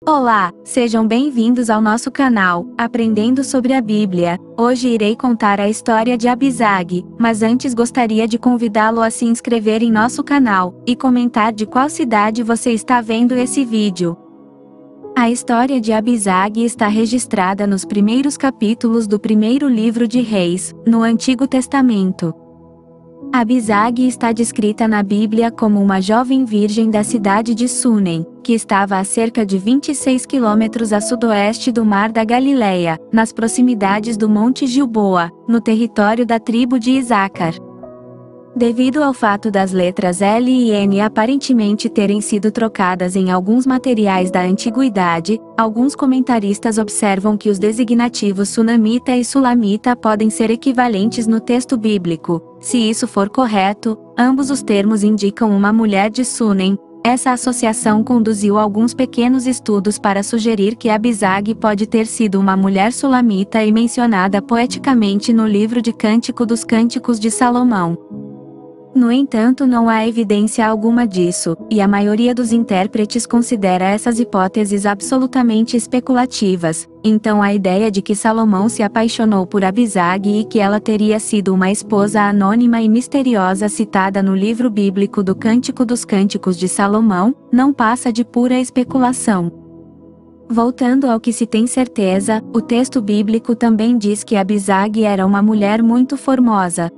Olá, sejam bem-vindos ao nosso canal, Aprendendo sobre a Bíblia. Hoje irei contar a história de Abizag, mas antes gostaria de convidá-lo a se inscrever em nosso canal, e comentar de qual cidade você está vendo esse vídeo. A história de Abizag está registrada nos primeiros capítulos do primeiro livro de Reis, no Antigo Testamento. Abizag está descrita na Bíblia como uma jovem virgem da cidade de Sunem, que estava a cerca de 26 quilômetros a sudoeste do Mar da Galileia, nas proximidades do Monte Gilboa, no território da tribo de Issacar. Devido ao fato das letras L e N aparentemente terem sido trocadas em alguns materiais da antiguidade, alguns comentaristas observam que os designativos sunamita e sulamita podem ser equivalentes no texto bíblico. Se isso for correto, ambos os termos indicam uma mulher de Sunem. Essa associação conduziu alguns pequenos estudos para sugerir que Abizag pode ter sido uma mulher sulamita e mencionada poeticamente no livro de Cântico dos Cânticos de Salomão. No entanto, não há evidência alguma disso, e a maioria dos intérpretes considera essas hipóteses absolutamente especulativas. Então a ideia de que Salomão se apaixonou por Abizag e que ela teria sido uma esposa anônima e misteriosa citada no livro bíblico do Cântico dos Cânticos de Salomão, não passa de pura especulação. Voltando ao que se tem certeza, o texto bíblico também diz que Abizag era uma mulher muito formosa.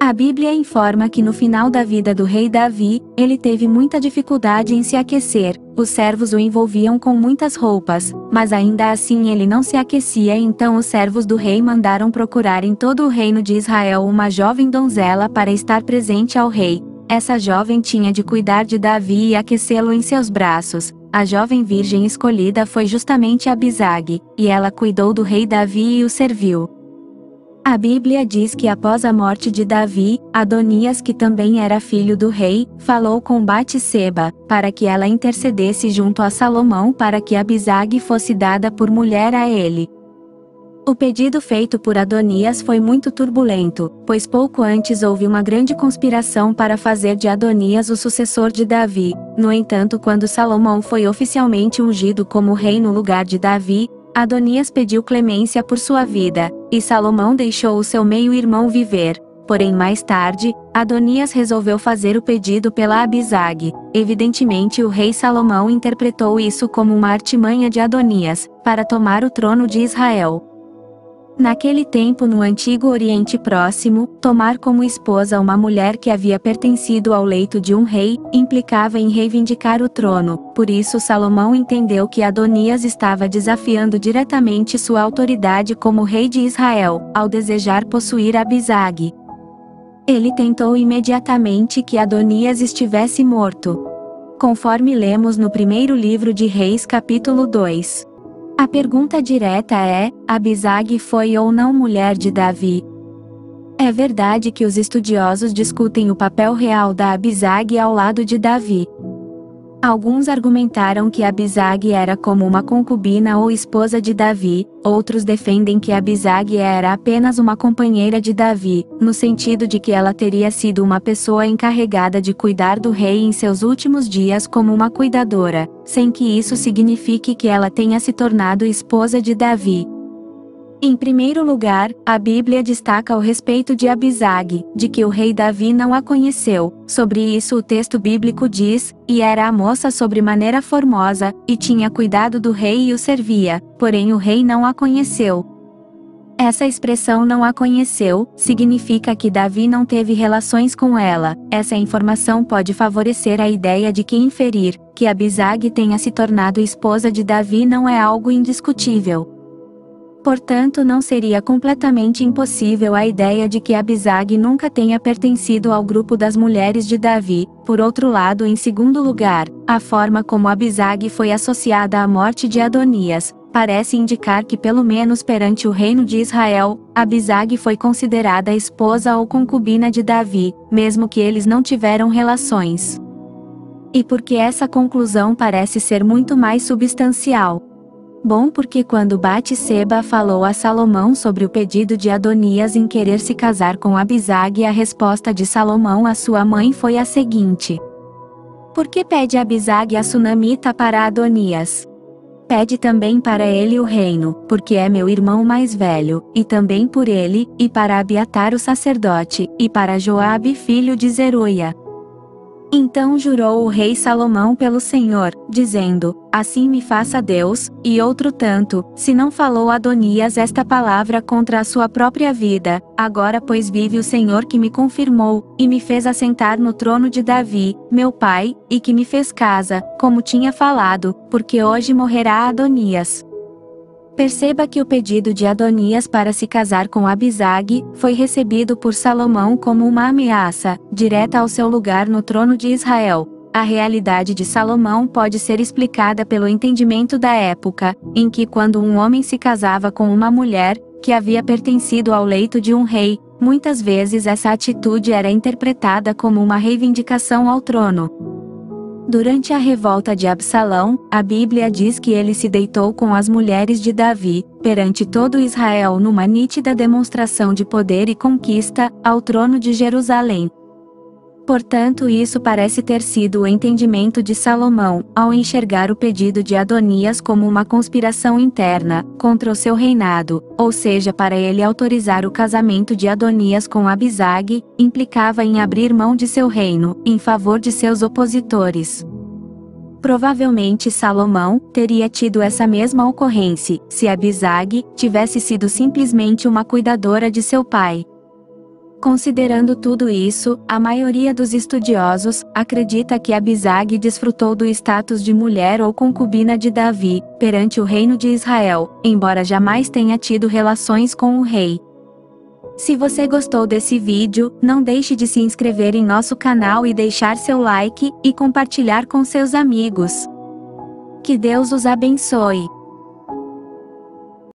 A Bíblia informa que no final da vida do rei Davi, ele teve muita dificuldade em se aquecer, os servos o envolviam com muitas roupas, mas ainda assim ele não se aquecia, então os servos do rei mandaram procurar em todo o reino de Israel uma jovem donzela para estar presente ao rei. Essa jovem tinha de cuidar de Davi e aquecê-lo em seus braços. A jovem virgem escolhida foi justamente Abizag, e ela cuidou do rei Davi e o serviu. A Bíblia diz que após a morte de Davi, Adonias, que também era filho do rei, falou com Batseba, para que ela intercedesse junto a Salomão para que Abizag fosse dada por mulher a ele. O pedido feito por Adonias foi muito turbulento, pois pouco antes houve uma grande conspiração para fazer de Adonias o sucessor de Davi. No entanto, quando Salomão foi oficialmente ungido como rei no lugar de Davi, Adonias pediu clemência por sua vida, e Salomão deixou o seu meio-irmão viver. Porém mais tarde, Adonias resolveu fazer o pedido pela Abizag. Evidentemente o rei Salomão interpretou isso como uma artimanha de Adonias, para tomar o trono de Israel. Naquele tempo no Antigo Oriente Próximo, tomar como esposa uma mulher que havia pertencido ao leito de um rei, implicava em reivindicar o trono. Por isso Salomão entendeu que Adonias estava desafiando diretamente sua autoridade como rei de Israel, ao desejar possuir Abizag. Ele tentou imediatamente que Adonias estivesse morto. Conforme lemos no primeiro livro de Reis capítulo 2. A pergunta direta é: Abizag foi ou não mulher de Davi? É verdade que os estudiosos discutem o papel real da Abizag ao lado de Davi. Alguns argumentaram que Abizag era como uma concubina ou esposa de Davi, outros defendem que Abizag era apenas uma companheira de Davi, no sentido de que ela teria sido uma pessoa encarregada de cuidar do rei em seus últimos dias como uma cuidadora, sem que isso signifique que ela tenha se tornado esposa de Davi. Em primeiro lugar, a Bíblia destaca o respeito de Abizag, de que o rei Davi não a conheceu. Sobre isso o texto bíblico diz: e era a moça sobremaneira formosa, e tinha cuidado do rei e o servia, porém o rei não a conheceu. Essa expressão "não a conheceu" significa que Davi não teve relações com ela. Essa informação pode favorecer a ideia de que inferir que Abizag tenha se tornado esposa de Davi não é algo indiscutível. Portanto, não seria completamente impossível a ideia de que Abizag nunca tenha pertencido ao grupo das mulheres de Davi. Por outro lado, em segundo lugar, a forma como Abizag foi associada à morte de Adonias parece indicar que, pelo menos perante o reino de Israel, Abizag foi considerada esposa ou concubina de Davi, mesmo que eles não tiveram relações. E por que essa conclusão parece ser muito mais substancial? Bom, porque quando Batseba falou a Salomão sobre o pedido de Adonias em querer se casar com Abizag, a resposta de Salomão à sua mãe foi a seguinte: Por que pede Abizag a sunamita para Adonias? Pede também para ele o reino, porque é meu irmão mais velho, e também por ele, e para Abiatar o sacerdote, e para Joabe filho de Zeruia. Então jurou o rei Salomão pelo Senhor, dizendo: Assim me faça Deus, e outro tanto, se não falou Adonias esta palavra contra a sua própria vida, agora pois vive o Senhor que me confirmou, e me fez assentar no trono de Davi, meu pai, e que me fez casa, como tinha falado, porque hoje morrerá Adonias. Perceba que o pedido de Adonias para se casar com Abisag foi recebido por Salomão como uma ameaça, direta ao seu lugar no trono de Israel. A realidade de Salomão pode ser explicada pelo entendimento da época, em que quando um homem se casava com uma mulher, que havia pertencido ao leito de um rei, muitas vezes essa atitude era interpretada como uma reivindicação ao trono. Durante a revolta de Absalão, a Bíblia diz que ele se deitou com as mulheres de Davi, perante todo Israel numa nítida demonstração de poder e conquista, ao trono de Jerusalém. Portanto, isso parece ter sido o entendimento de Salomão, ao enxergar o pedido de Adonias como uma conspiração interna, contra o seu reinado, ou seja, para ele autorizar o casamento de Adonias com Abisag, implicava em abrir mão de seu reino, em favor de seus opositores. Provavelmente Salomão teria tido essa mesma ocorrência, se Abisag tivesse sido simplesmente uma cuidadora de seu pai. Considerando tudo isso, a maioria dos estudiosos acredita que Abisag desfrutou do status de mulher ou concubina de Davi, perante o reino de Israel, embora jamais tenha tido relações com o rei. Se você gostou desse vídeo, não deixe de se inscrever em nosso canal e deixar seu like, e compartilhar com seus amigos. Que Deus os abençoe.